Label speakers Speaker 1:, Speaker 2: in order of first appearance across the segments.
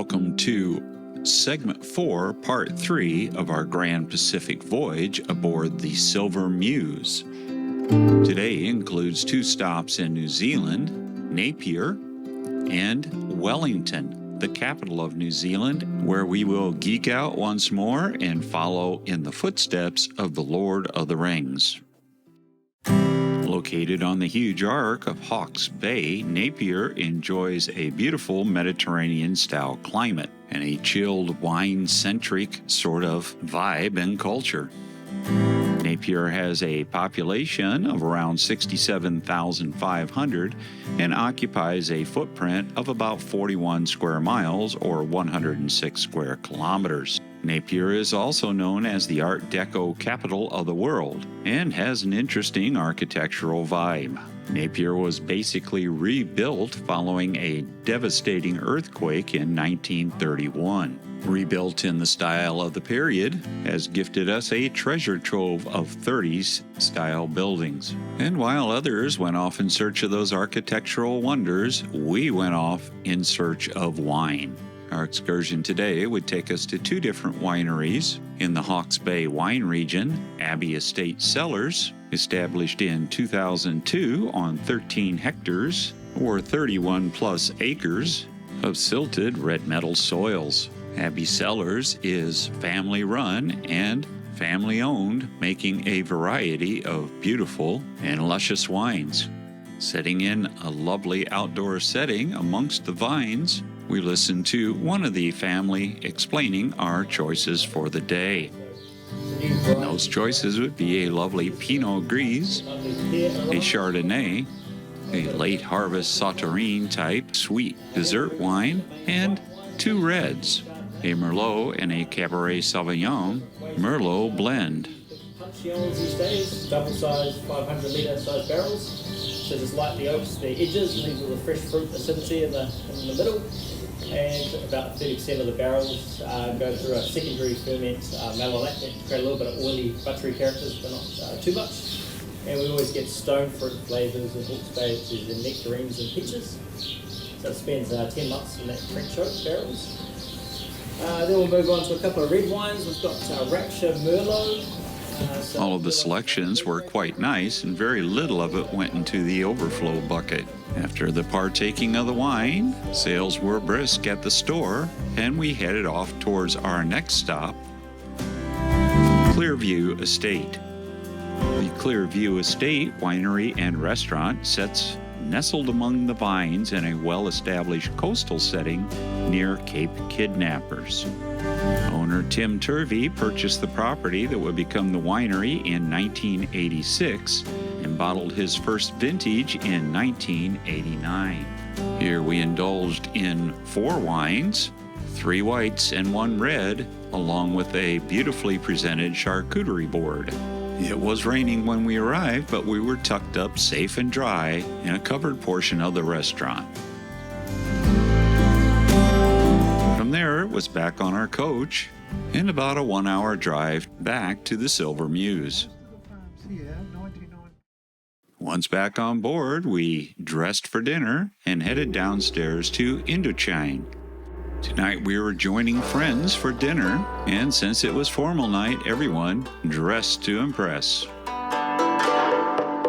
Speaker 1: welcome to Segment 4, Part 3 of our Grand Pacific Voyage aboard the Silver Muse. Today includes 2 stops in New Zealand, Napier, and Wellington, the capital of New Zealand, where we will geek out once more and follow in the footsteps of the Lord of the Rings. Located on the huge arc of Hawke's Bay, Napier enjoys a beautiful Mediterranean-style climate and a chilled, wine-centric sort of vibe and culture. Napier has a population of around 67,500 and occupies a footprint of about 41 square miles or 106 square kilometers. Napier is also known as the Art Deco capital of the world and has an interesting architectural vibe. Napier was basically rebuilt following a devastating earthquake in 1931. Rebuilt in the style of the period, has gifted us a treasure trove of 30s style buildings. And while others went off in search of those architectural wonders, we went off in search of wine. Our excursion today would take us to 2 different wineries. In the Hawke's Bay wine region, Abbey Estate Cellars, established in 2002 on 13 hectares or 31 plus acres of silted red metal soils. Abbey Cellars is family run and family owned, making a variety of beautiful and luscious wines. Sitting in a lovely outdoor setting amongst the vines, we listened to one of the family explaining our choices for the day. Those choices would be a lovely Pinot Gris, a Chardonnay, a late harvest Sauterine type sweet dessert wine, and 2 reds, a Merlot and a Cabernet Sauvignon Merlot blend.
Speaker 2: These days, double-sized 500-litre size barrels. So just lightly oaks the edges, leaves all the fresh fruit acidity in the middle, and about 30% of the barrels go through a secondary ferment, malolactic, to create a little bit of oily, buttery characters, but not too much. And we always get stone fruit flavours in Hawke's Bay, which is in nectarines and peaches. So it spends 10 months in that French oak barrels. Then we'll move on to a couple of red wines. We've got Rapture Merlot.
Speaker 1: All of the selections were quite nice, and very little of it went into the overflow bucket. After the partaking of the wine, sales were brisk at the store, and we headed off towards our next stop, Clearview Estate. The Clearview Estate winery and restaurant sits nestled among the vines in a well-established coastal setting near Cape Kidnappers. Owner Tim Turvey purchased the property that would become the winery in 1986 and bottled his first vintage in 1989. Here we indulged in 4 wines, 3 whites and 1 red, along with a beautifully presented charcuterie board. It was raining when we arrived, but we were tucked up safe and dry in a covered portion of the restaurant. From there, it was back on our coach and about a 1-hour drive back to the Silver Muse. Once back on board, we dressed for dinner and headed downstairs to Indochine. Tonight we were joining friends for dinner, and since it was formal night, everyone dressed to impress.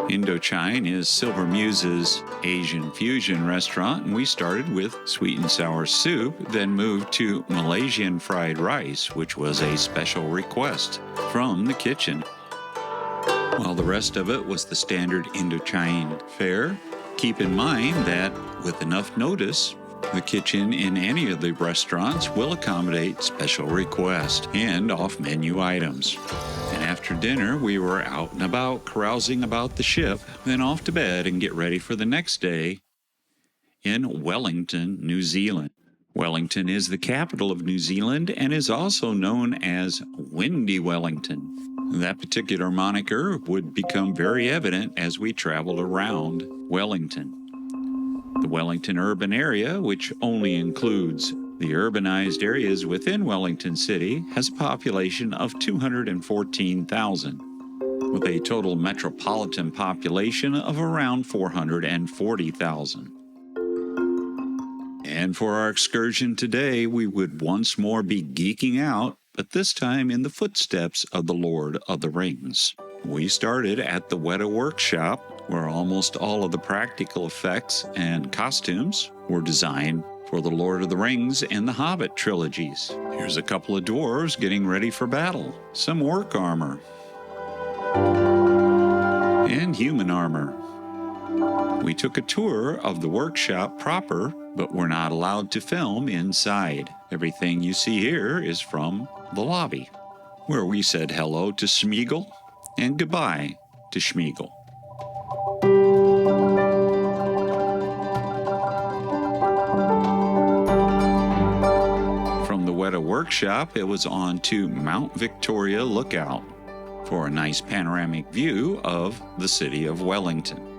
Speaker 1: Indochine is Silver Muse's Asian fusion restaurant, and we started with sweet and sour soup, then moved to Malaysian fried rice, which was a special request from the kitchen. While the rest of it was the standard Indochine fare, keep in mind that with enough notice, the kitchen in any of the restaurants will accommodate special requests and off-menu items. And after dinner, we were out and about, carousing about the ship, then off to bed and get ready for the next day in Wellington, New Zealand. Wellington is the capital of New Zealand and is also known as Windy Wellington. That particular moniker would become very evident as we traveled around Wellington. The Wellington urban area, which only includes the urbanized areas within Wellington City, has a population of 214,000, with a total metropolitan population of around 440,000. And for our excursion today, we would once more be geeking out, but this time in the footsteps of the Lord of the Rings. We started at the Weta Workshop, where almost all of the practical effects and costumes were designed for the Lord of the Rings and the Hobbit trilogies. Here's a couple of dwarves getting ready for battle, some orc armor, and human armor. We took a tour of the workshop proper, but we're not allowed to film inside. Everything you see here is from the lobby, where we said hello to Smeagol and goodbye to Smeagol. From the Weta Workshop, it was on to Mount Victoria Lookout for a nice panoramic view of the city of Wellington.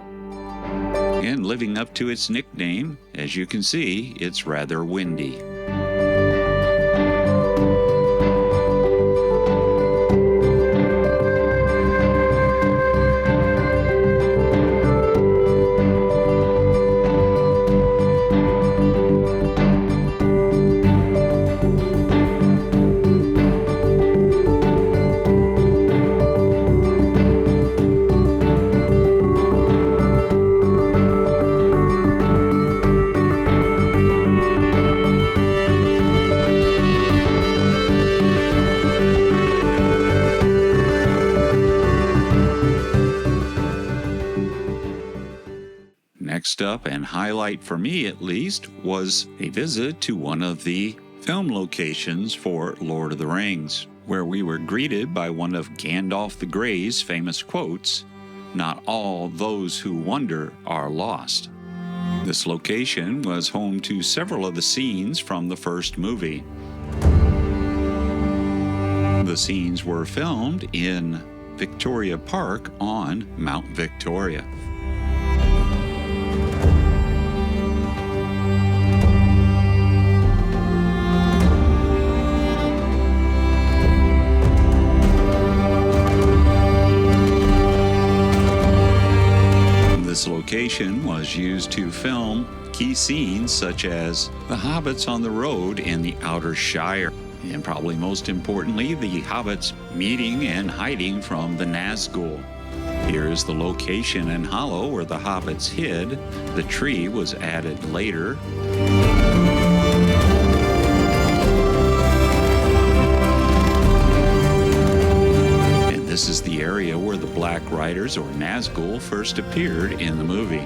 Speaker 1: And living up to its nickname, as you can see, it's rather windy. Next up, and highlight for me at least, was a visit to one of the film locations for Lord of the Rings, where we were greeted by one of Gandalf the Grey's famous quotes, "Not all those who wander are lost." This location was home to several of the scenes from the first movie. The scenes were filmed in Victoria Park on Mount Victoria. This location was used to film key scenes such as the hobbits on the road in the Outer Shire, and probably most importantly, the hobbits meeting and hiding from the Nazgul. Here is the location and hollow where the hobbits hid. The tree was added later. This is the area where the Black Riders, or Nazgul, first appeared in the movie.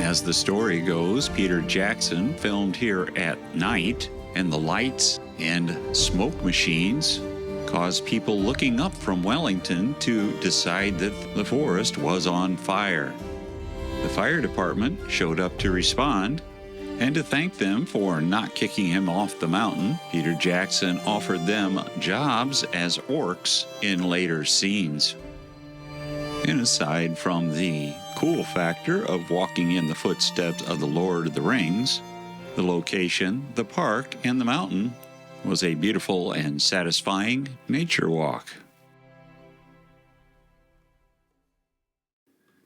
Speaker 1: As the story goes, Peter Jackson filmed here at night, and the lights and smoke machines caused people looking up from Wellington to decide that the forest was on fire. The fire department showed up to respond, and to thank them for not kicking him off the mountain, Peter Jackson offered them jobs as orcs in later scenes. And aside from the cool factor of walking in the footsteps of the Lord of the Rings, the location, the park, and the mountain was a beautiful and satisfying nature walk.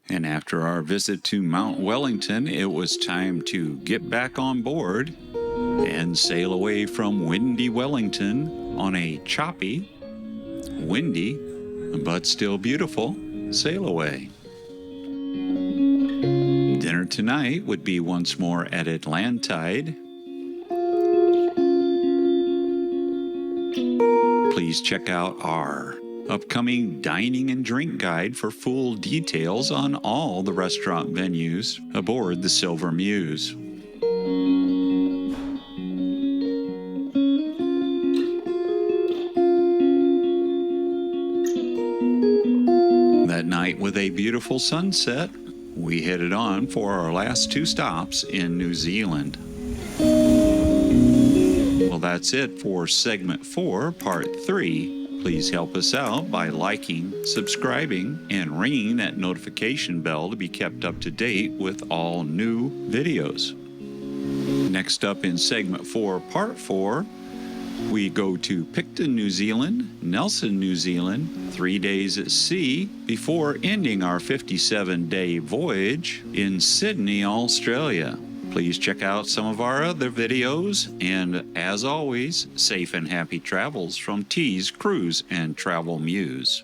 Speaker 1: And after our visit to Mount Wellington, it was time to get back on board and sail away from windy Wellington on a choppy, windy, but still beautiful sail away. Dinner tonight would be once more at Atlantide. Please check out our upcoming dining and drink guide for full details on all the restaurant venues aboard the Silver Muse. That night, with a beautiful sunset, we headed on for our last two stops in New Zealand. Well, that's it for Segment 4, Part 3. Please help us out by liking, subscribing, and ringing that notification bell to be kept up to date with all new videos. Next up in Segment 4, Part 4, We go to Picton, New Zealand, Nelson, New Zealand, 3 days at sea before ending our 57-day voyage in Sydney, Australia. Please check out some of our other videos, and as always, safe and happy travels from T's Cruise and Travel Muse.